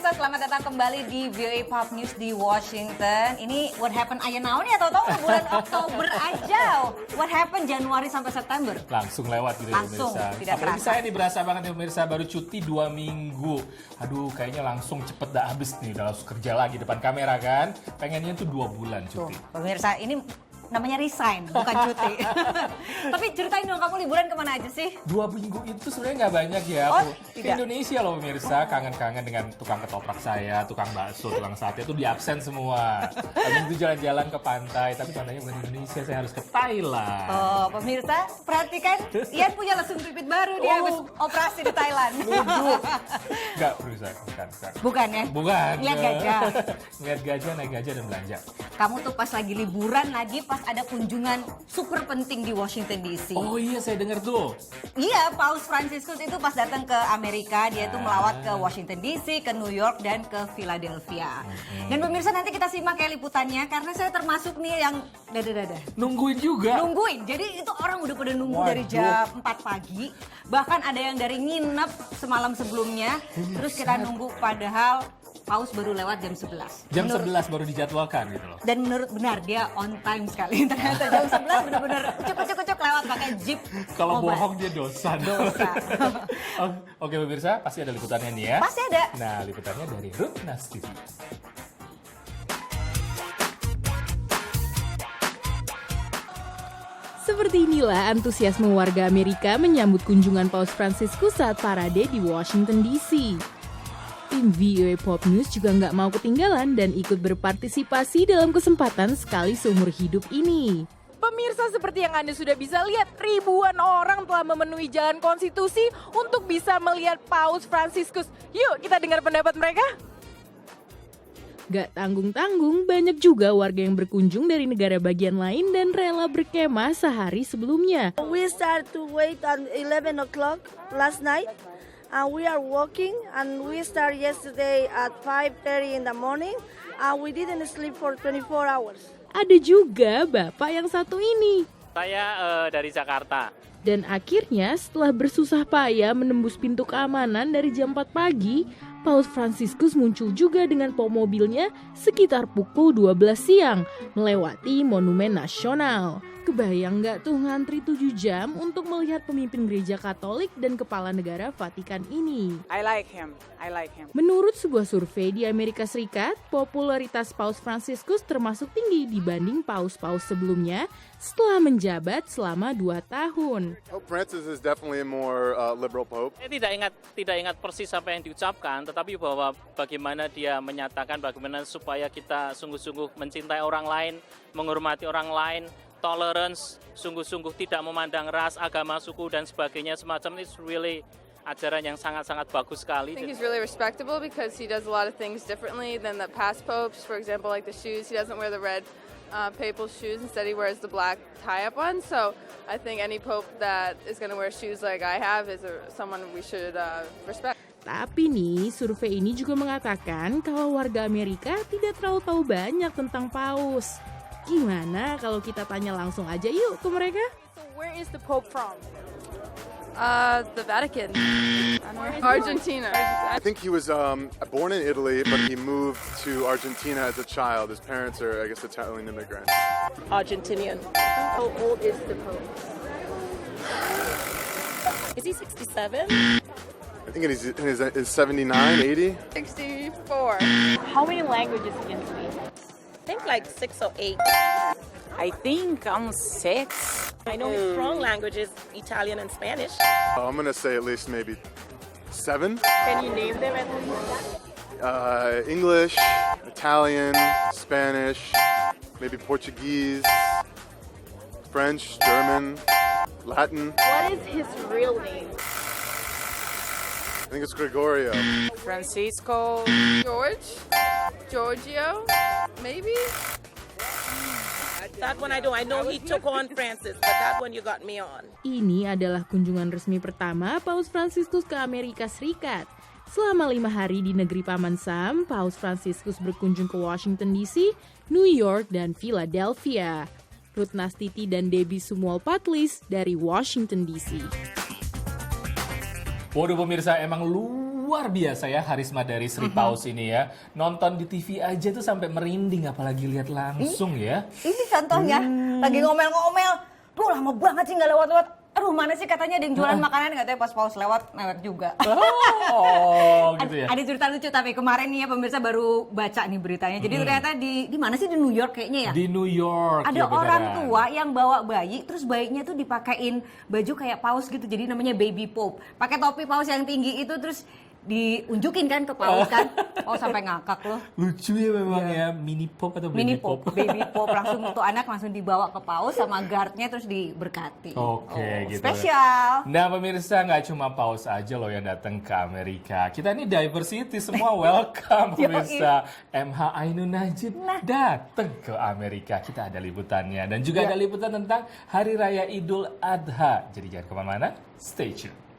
pemirsa, selamat datang kembali di VOA Pop News di Washington. Ini what happened aja now nih, atau bulan Oktober aja. What happened Januari sampai September? Langsung lewat gitu ya Langsung, pemirsa. tidak Apalagi kerasa. saya nih berasa banget ya pemirsa, baru cuti 2 minggu. Aduh, kayaknya langsung cepet dah habis nih, udah langsung kerja lagi depan kamera kan. Pengennya tuh 2 bulan Tuh, cuti. pemirsa, ini namanya resign, bukan cuti. Tapi ceritain dong, kamu liburan kemana aja sih? 2 minggu itu sebenarnya nggak banyak ya. Oh, Aku ke tidak. Indonesia loh pemirsa, kangen-kangen dengan tukang ketoprak saya, tukang bakso, tukang sate itu di absen semua. Habis itu jalan-jalan ke pantai, tapi pantainya bukan di Indonesia, saya harus ke Thailand. Oh, pemirsa, perhatikan, Ian punya lesung pipit baru, dia habis operasi di Thailand. Nggak pemirsa, bukan. Bukan ya? Bukan. Lihat gajah. Lihat gajah, naik gajah dan belanja. Kamu tuh pas lagi liburan lagi, pas ada kunjungan super penting di Washington DC. Oh iya, saya dengar tuh. Iya, Paus Franciscus itu pas datang ke Amerika, dia itu melawat ke Washington DC, ke New York, dan ke Philadelphia. Dan pemirsa, nanti kita simak kayak liputannya, karena saya termasuk nih yang dada-dada. Nungguin juga. Nungguin, jadi itu orang udah pada nunggu Waduh. dari jam 4 pagi. Bahkan ada yang dari nginep semalam sebelumnya, terus kita nunggu padahal Paus baru lewat jam 11. Jam 11 baru dijadwalkan gitu loh. Dan menurut benar dia on time sekali. Ternyata jam 11 benar-benar kucuk lewat pakai jeep. Kalau mobile. bohong dia dosa. Dosa. Oke pemirsa, pasti ada liputannya nih ya. Pasti ada. Nah, liputannya dari Ruth Nas TV. Seperti inilah antusiasme warga Amerika menyambut kunjungan Paus Franciscus saat parade di Washington DC. Tim VOA Pop News juga nggak mau ketinggalan dan ikut berpartisipasi dalam kesempatan sekali seumur hidup ini. Pemirsa, seperti yang Anda sudah bisa lihat, ribuan orang telah memenuhi Jalan Konstitusi untuk bisa melihat Paus Franciscus. Yuk kita dengar pendapat mereka. Gak tanggung-tanggung, banyak juga warga yang berkunjung dari negara bagian lain dan rela berkemah sehari sebelumnya. We start to wait at 11 o'clock last night, and we are walking, and we start yesterday at 5:30 in the morning, and we didn't sleep for 24 hours. Ada juga bapak yang satu ini. Saya dari Jakarta. Dan akhirnya setelah bersusah payah menembus pintu keamanan dari jam 4 pagi, Paus Franciscus muncul juga dengan pom mobilnya sekitar pukul 12 siang, melewati Monumen Nasional. Kebayang nggak tuh ngantri 7 jam untuk melihat pemimpin gereja Katolik dan kepala negara Vatikan ini? I like him. Menurut sebuah survei di Amerika Serikat, popularitas Paus Franciscus termasuk tinggi dibanding paus-paus sebelumnya setelah menjabat selama 2 tahun. Pope Francis is definitely a more liberal pope. Saya tidak ingat persis apa yang diucapkan, tetapi bahwa bagaimana dia menyatakan bagaimana supaya kita sungguh-sungguh mencintai orang lain, menghormati orang lain, tolerance, sungguh-sungguh tidak memandang ras, agama, suku dan sebagainya semacam itu really ajaran yang sangat-sangat bagus sekali. I think he's really respectable because he does a lot of things differently than the past popes. For example, like the shoes, he doesn't wear the red papal shoes. Instead, he wears the black tie-up ones. So I think any pope that is going to wear shoes like I have is someone we should respect. Tapi nih, survei ini juga mengatakan kalau warga Amerika tidak terlalu tahu banyak tentang Paus. Gimana kalau kita tanya langsung aja yuk ke mereka? So where is the Pope from? The Vatican. Argentina. I think he was born in Italy, but he moved to Argentina as a child. His parents are, I guess, Italian immigrants. Argentinian. How old is the Pope? Is he 67? I think he's in his 79, 80. 64. How many languages can he speak? I think like 6 or 8. I think 6. I know his strong languages, Italian and Spanish. I'm gonna say at least maybe 7. Can you name them at least? English, Italian, Spanish, maybe Portuguese, French, German, Latin. What is his real name? I think it's Gregorio. Francisco. Giorgio, maybe? That one I don't. I know he took on Francis, but that one you got me on. Ini adalah kunjungan resmi pertama Paus Franciscus ke Amerika Serikat. Selama 5 hari di negeri Paman Sam, Paus Franciscus berkunjung ke Washington DC, New York, dan Philadelphia. Ruth Nastiti dan Debbie Sumual Patlis dari Washington DC. Waduh pemirsa, emang luar luar biasa ya karisma dari Sri Paus ini ya. Nonton di TV aja tuh sampai merinding, apalagi lihat langsung ya. Ini contohnya lagi ngomel-ngomel, tuh lama banget sih nggak lewat-lewat. Aduh mana sih katanya ada yang jualan makanan, katanya pas Paus lewat juga. Oh, gitu ya. Ada cerita lucu tapi kemarin nih ya pemirsa baru baca nih beritanya. Jadi ternyata di mana sih, di New York kayaknya ya? Di New York. Ada ya orang beneran. tua yang bawa bayi, terus bayinya tuh dipakein baju kayak paus gitu, jadi namanya baby pope. Pakai topi paus yang tinggi itu, terus diunjukin kan ke paus kan. Oh sampai ngakak loh. Lucu ya memang ya, mini pop atau Mini baby pop. pop, baby pop langsung untuk anak langsung dibawa ke paus sama guardnya terus diberkati. Oke, gitu. Spesial. Nah pemirsa, nggak cuma paus aja loh yang datang ke Amerika. Kita ini diversity semua welcome pemirsa. MH Ainun Najib datang ke Amerika. Kita ada liputannya dan juga ada liputan tentang Hari Raya Idul Adha. Jadi jangan kemana-mana, stay tune.